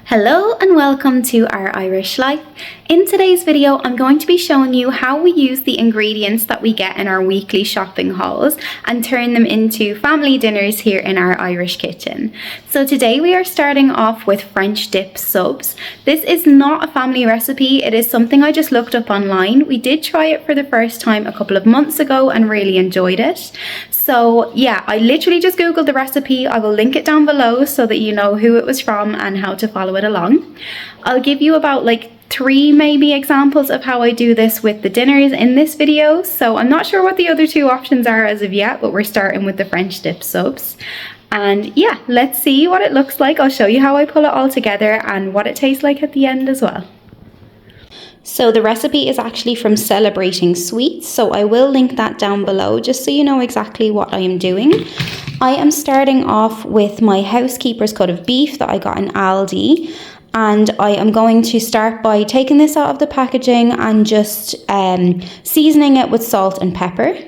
Hello and welcome to Our Irish Life. In today's video, I'm going to be showing you how we use the ingredients that we get in our weekly shopping hauls and turn them into family dinners here in our Irish kitchen. So today we are starting off with French dip subs. This is not a family recipe, it is something I just looked up online. We did try it for the first time a couple of months ago and really enjoyed it. So yeah, I literally just googled the recipe. I will link it down below so that you know who it was from and how to follow it along. I'll give you about three maybe examples of how I do this with the dinners in this video. So I'm not sure what the other two options are as of yet, but we're starting with the French dip subs. And yeah, let's see what it looks like. I'll show you how I pull it all together and what it tastes like at the end as well. So the recipe is actually from Celebrating Sweets, so I will link that down below just so you know exactly what I am doing. I am starting off with my housekeeper's cut of beef that I got in Aldi, and I am going to start by taking this out of the packaging and just seasoning it with salt and pepper.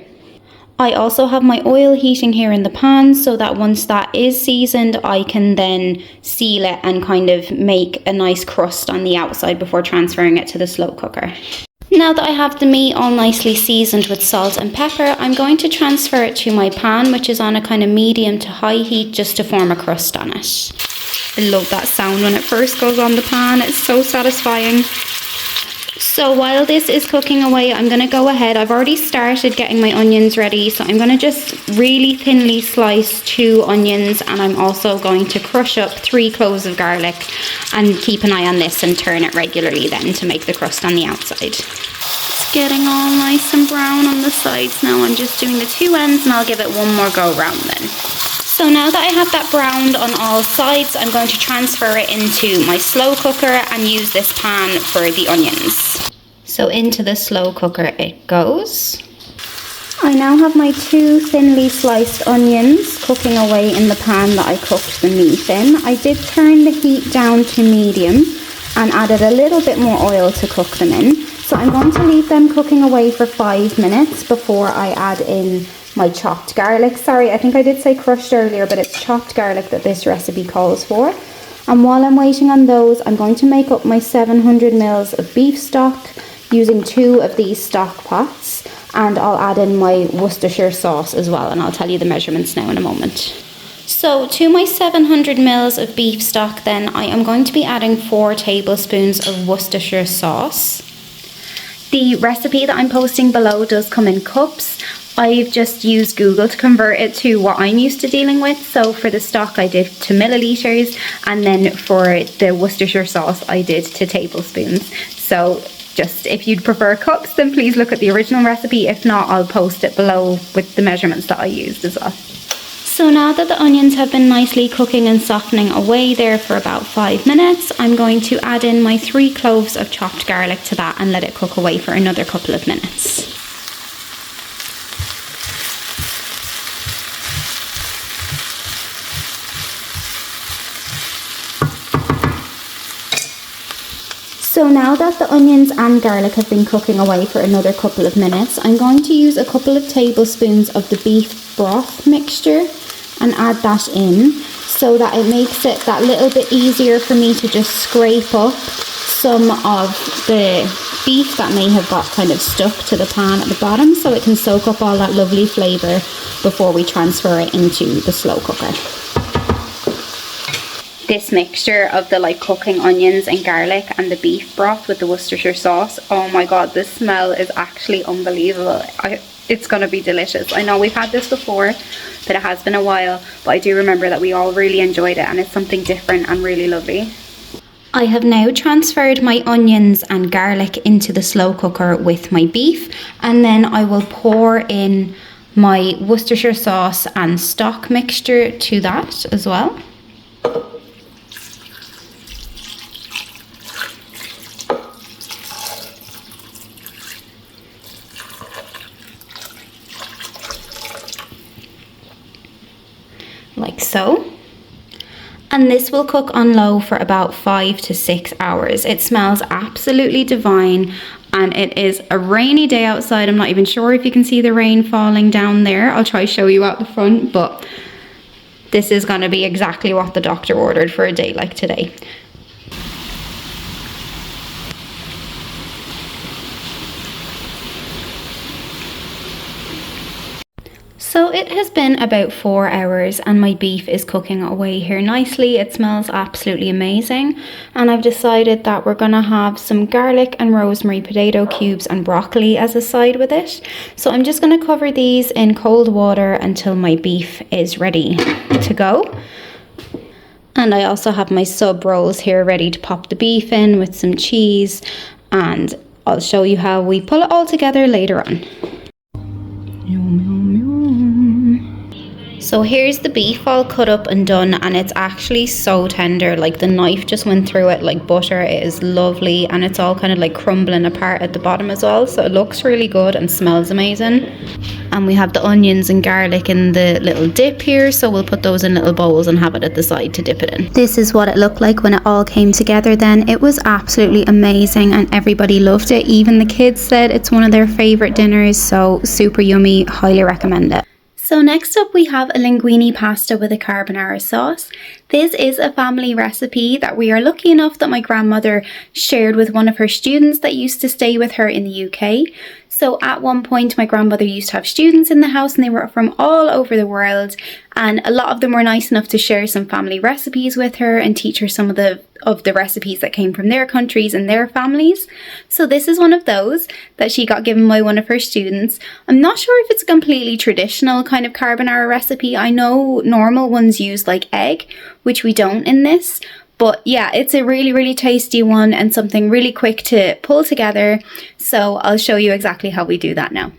I also have my oil heating here in the pan so that once that is seasoned, I can then seal it and kind of make a nice crust on the outside before transferring it to the slow cooker. Now that I have the meat all nicely seasoned with salt and pepper, I'm going to transfer it to my pan, which is on a kind of medium to high heat, just to form a crust on it. I love that sound when it first goes on the pan, it's so satisfying. So while this is cooking away, I'm going to go ahead. I've already started getting my onions ready, so I'm going to just really thinly slice 2 onions, and I'm also going to crush up 3 cloves of garlic and keep an eye on this and turn it regularly then to make the crust on the outside. It's getting all nice and brown on the sides now. I'm just doing the 2 ends and I'll give it one more go round then. So now that I have that browned on all sides, I'm going to transfer it into my slow cooker and use this pan for the onions. So into the slow cooker it goes. I now have my 2 thinly sliced onions cooking away in the pan that I cooked the meat in. I did turn the heat down to medium and added a little bit more oil to cook them in. So I'm going to leave them cooking away for 5 minutes before I add in my chopped garlic. Sorry, I think I did say crushed earlier, but it's chopped garlic that this recipe calls for. And while I'm waiting on those, I'm going to make up my 700 mils of beef stock using 2 of these stock pots, and I'll add in my Worcestershire sauce as well, and I'll tell you the measurements now in a moment. So to my 700 mils of beef stock then, I am going to be adding 4 tablespoons of Worcestershire sauce. The recipe that I'm posting below does come in cups. I've just used Google to convert it to what I'm used to dealing with. So for the stock I did to millilitres, and then for the Worcestershire sauce I did to tablespoons. So just if you'd prefer cups, then please look at the original recipe. If not, I'll post it below with the measurements that I used as well. So now that the onions have been nicely cooking and softening away there for about 5 minutes, I'm going to add in my 3 cloves of chopped garlic to that and let it cook away for another couple of minutes. So now that the onions and garlic have been cooking away for another couple of minutes, I'm going to use a couple of tablespoons of the beef broth mixture and add that in so that it makes it that little bit easier for me to just scrape up some of the beef that may have got kind of stuck to the pan at the bottom, so it can soak up all that lovely flavour before we transfer it into the slow cooker. This mixture of the cooking onions and garlic and the beef broth with the Worcestershire sauce, oh my god, the smell is actually unbelievable. It's going to be delicious. I know we've had this before, but it has been a while, but I do remember that we all really enjoyed it, and it's something different and really lovely. I have now transferred my onions and garlic into the slow cooker with my beef, and then I will pour in my Worcestershire sauce and stock mixture to that as well. Like so. And this will cook on low for about 5 to 6 hours. It smells absolutely divine, and it is a rainy day outside. I'm not even sure if you can see the rain falling down there. I'll try to show you out the front, but this is going to be exactly what the doctor ordered for a day like today. So it has been about 4 hours and my beef is cooking away here nicely. It smells absolutely amazing, and I've decided that we're gonna have some garlic and rosemary potato cubes and broccoli as a side with it. So I'm just gonna cover these in cold water until my beef is ready to go. And I also have my sub rolls here ready to pop the beef in with some cheese, and I'll show you how we pull it all together later on. So here's the beef all cut up and done, and it's actually so tender. Like the knife just went through it like butter. It is lovely, and it's all kind of like crumbling apart at the bottom as well. So it looks really good and smells amazing. And we have the onions and garlic in the little dip here, so we'll put those in little bowls and have it at the side to dip it in. This is what it looked like when it all came together then. It was absolutely amazing and everybody loved it. Even the kids said it's one of their favourite dinners, so super yummy, highly recommend it. So next up we have a linguine pasta with a carbonara sauce. This is a family recipe that we are lucky enough that my grandmother shared with one of her students that used to stay with her in the UK. So at one point my grandmother used to have students in the house, and they were from all over the world, and a lot of them were nice enough to share some family recipes with her and teach her some of the recipes that came from their countries and their families. So this is one of those that she got given by one of her students. I'm not sure if it's a completely traditional kind of carbonara recipe. I know normal ones use like egg, which we don't in this. But yeah, it's a really, really tasty one and something really quick to pull together. So I'll show you exactly how we do that now.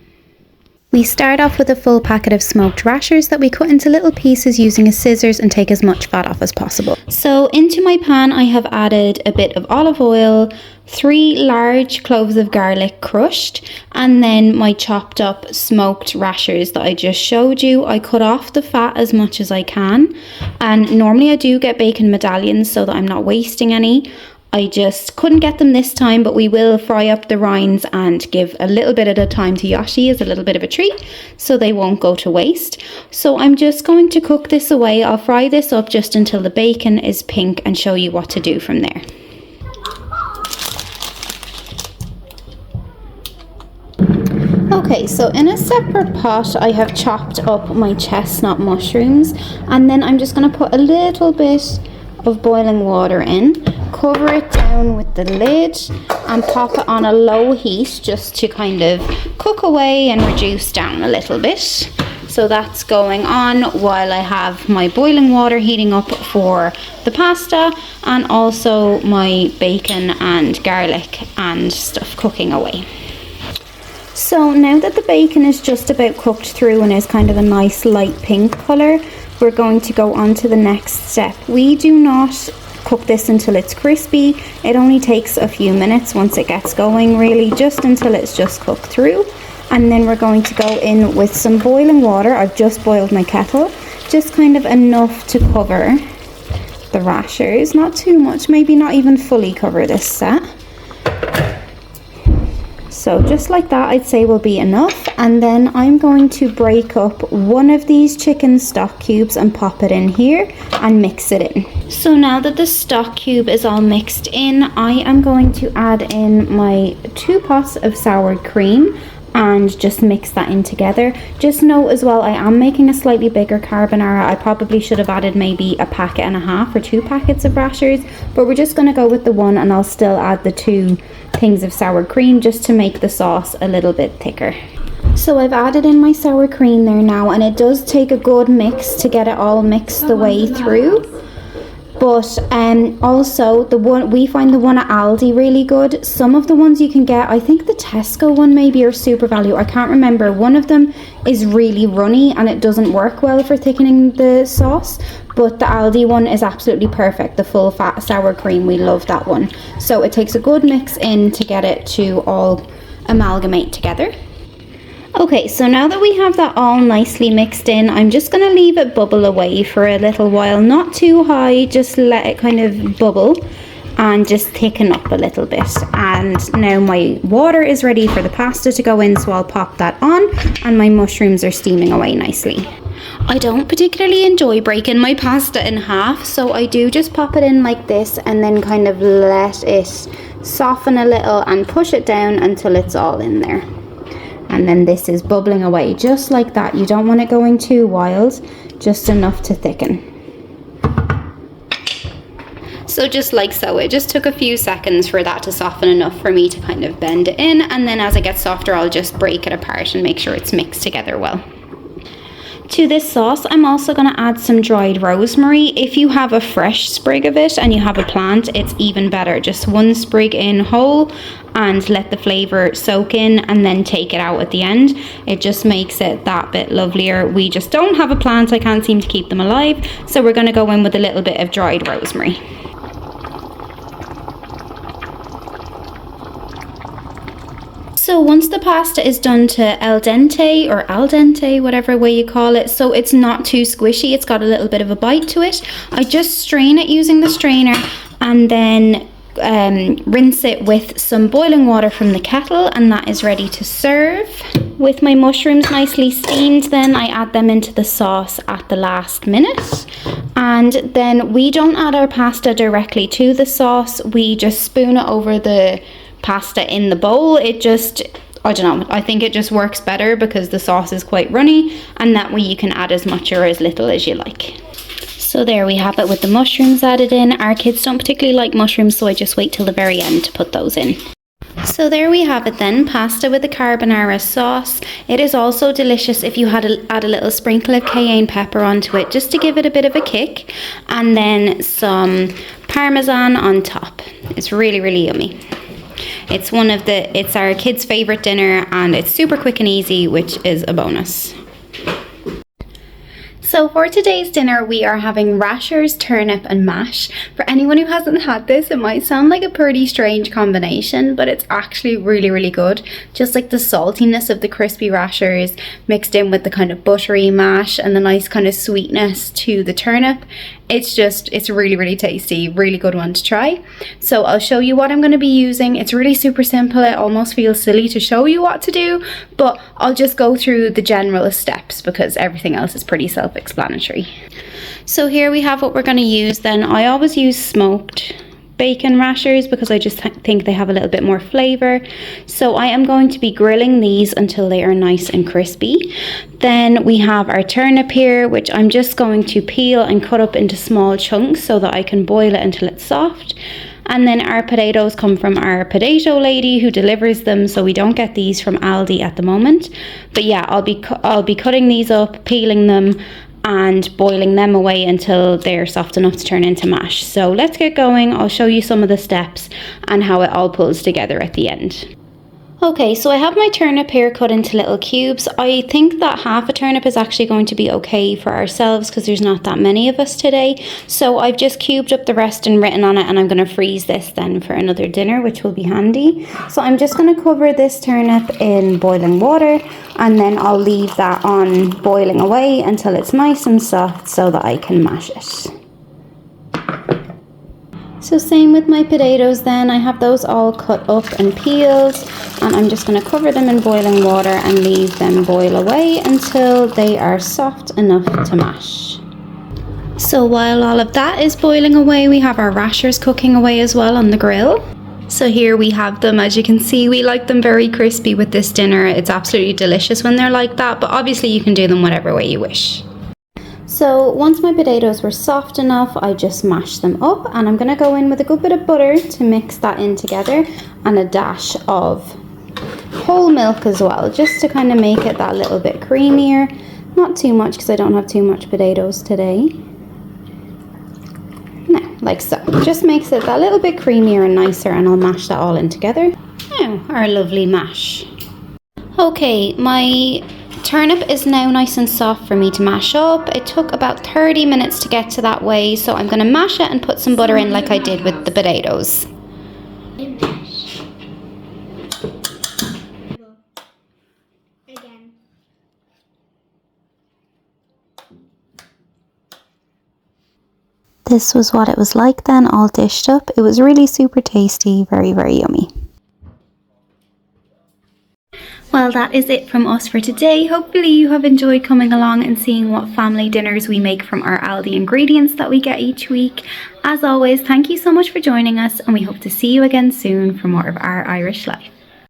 We start off with a full packet of smoked rashers that we cut into little pieces using a scissors and take as much fat off as possible. So into my pan I have added a bit of olive oil, 3 large cloves of garlic crushed, and then my chopped up smoked rashers that I just showed you. I cut off the fat as much as I can, and normally I do get bacon medallions so that I'm not wasting any. I just couldn't get them this time, but we will fry up the rinds and give a little bit at a time to Yoshi as a little bit of a treat, so they won't go to waste. So I'm just going to cook this away. I'll fry this up just until the bacon is pink and show you what to do from there. Okay, so in a separate pot I have chopped up my chestnut mushrooms, and then I'm just going to put a little bit of boiling water in, cover it down with the lid and pop it on a low heat just to kind of cook away and reduce down a little bit. So that's going on while I have my boiling water heating up for the pasta, and also my bacon and garlic and stuff cooking away. So now that the bacon is just about cooked through and is kind of a nice light pink colour, we're going to go on to the next step. We do not cook this until it's crispy. It only takes a few minutes once it gets going, really, just until it's just cooked through. And then we're going to go in with some boiling water. I've just boiled my kettle, just kind of enough to cover the rashers, not too much, maybe not even fully cover this set. So just like that I'd say will be enough, and then I'm going to break up one of these chicken stock cubes and pop it in here and mix it in. So now that the stock cube is all mixed in, I am going to add in my 2 pots of sour cream and just mix that in together. Just note as well, I am making a slightly bigger carbonara. I probably should have added maybe a packet and a half or 2 packets of rashers, but we're just going to go with the 1, and I'll still add the 2 things of sour cream just to make the sauce a little bit thicker. So I've added in my sour cream there now, and it does take a good mix to get it all mixed the way through. But also we find the one at Aldi really good. Some of the ones you can get, I think the Tesco one maybe, or Super Value, I can't remember. One of them is really runny and it doesn't work well for thickening the sauce, but the Aldi one is absolutely perfect. The full fat sour cream, we love that one. So it takes a good mix in to get it to all amalgamate together. Okay, so now that we have that all nicely mixed in, I'm just going to leave it bubble away for a little while. Not too high, just let it kind of bubble and just thicken up a little bit. And now my water is ready for the pasta to go in, so I'll pop that on, and my mushrooms are steaming away nicely. I don't particularly enjoy breaking my pasta in half, so I do just pop it in like this and then kind of let it soften a little and push it down until it's all in there. And then this is bubbling away just like that. You don't want it going too wild, just enough to thicken. So just like so, it just took a few seconds for that to soften enough for me to kind of bend it in, and then as it gets softer I'll just break it apart and make sure it's mixed together well. To this sauce, I'm also going to add some dried rosemary. If you have a fresh sprig of it and you have a plant, it's even better. Just one sprig in whole and let the flavour soak in and then take it out at the end. It just makes it that bit lovelier. We just don't have a plant, I can't seem to keep them alive, so we're going to go in with a little bit of dried rosemary. So once the pasta is done to al dente, whatever way you call it, so it's not too squishy, it's got a little bit of a bite to it, I just strain it using the strainer and then rinse it with some boiling water from the kettle, and that is ready to serve. With my mushrooms nicely steamed, then I add them into the sauce at the last minute. And then we don't add our pasta directly to the sauce, we just spoon it over the pasta in the bowl. It just, I don't know, I think it just works better because the sauce is quite runny, and that way you can add as much or as little as you like. So there we have it with the mushrooms added in. Our kids don't particularly like mushrooms, so I just wait till the very end to put those in. So there we have it then, pasta with the carbonara sauce. It is also delicious if you add a little sprinkle of cayenne pepper onto it, just to give it a bit of a kick, and then some parmesan on top. It's really, really yummy. It's our kids' favourite dinner, and it's super quick and easy, which is a bonus. So for today's dinner, we are having Rashers, turnip and mash. For anyone who hasn't had this, it might sound like a pretty strange combination, but it's actually really, really good. Just like the saltiness of the crispy rashers mixed in with the kind of buttery mash and the nice kind of sweetness to the turnip. It's really, really tasty, really good one to try. So I'll show you what I'm going to be using. It's really super simple. It almost feels silly to show you what to do, but I'll just go through the general steps because everything else is pretty self-explanatory. So here we have what we're going to use then. I always use smoked bacon rashers because I just think they have a little bit more flavour. So I am going to be grilling these until they are nice and crispy. Then we have our turnip here, which I'm just going to peel and cut up into small chunks so that I can boil it until it's soft. And then our potatoes come from our potato lady who delivers them, so we don't get these from Aldi at the moment. But yeah, I'll be cutting these up, peeling them, and boiling them away until they're soft enough to turn into mash. So let's get going. I'll show you some of the steps and how it all pulls together at the end. Okay, so I have my turnip here cut into little cubes. I think that half a turnip is actually going to be okay for ourselves because there's not that many of us today. So I've just cubed up the rest and written on it, and I'm going to freeze this then for another dinner, which will be handy. So I'm just going to cover this turnip in boiling water, and then I'll leave that on boiling away until it's nice and soft so that I can mash it. So same with my potatoes then, I have those all cut up and peeled, and I'm just going to cover them in boiling water and leave them boil away until they are soft enough to mash. So while all of that is boiling away, we have our rashers cooking away as well on the grill. So here we have them. As you can see, we like them very crispy with this dinner. It's absolutely delicious when they're like that, but obviously you can do them whatever way you wish. So once my potatoes were soft enough, I just mashed them up, and I'm going to go in with a good bit of butter to mix that in together, and a dash of whole milk as well, just to kind of make it that little bit creamier. Not too much because I don't have too much potatoes today. Now, like so. Just makes it that little bit creamier and nicer, and I'll mash that all in together. Now, our lovely mash. Okay, my turnip is now nice and soft for me to mash up. It took about 30 minutes to get to that way, so I'm going to mash it and put some butter in like I did with the potatoes. This was what it was like then, all dished up. It was really super tasty, very, very yummy. Well, that is it from us for today. Hopefully you have enjoyed coming along and seeing what family dinners we make from our Aldi ingredients that we get each week. As always, thank you so much for joining us, and we hope to see you again soon for more of Our Irish Life.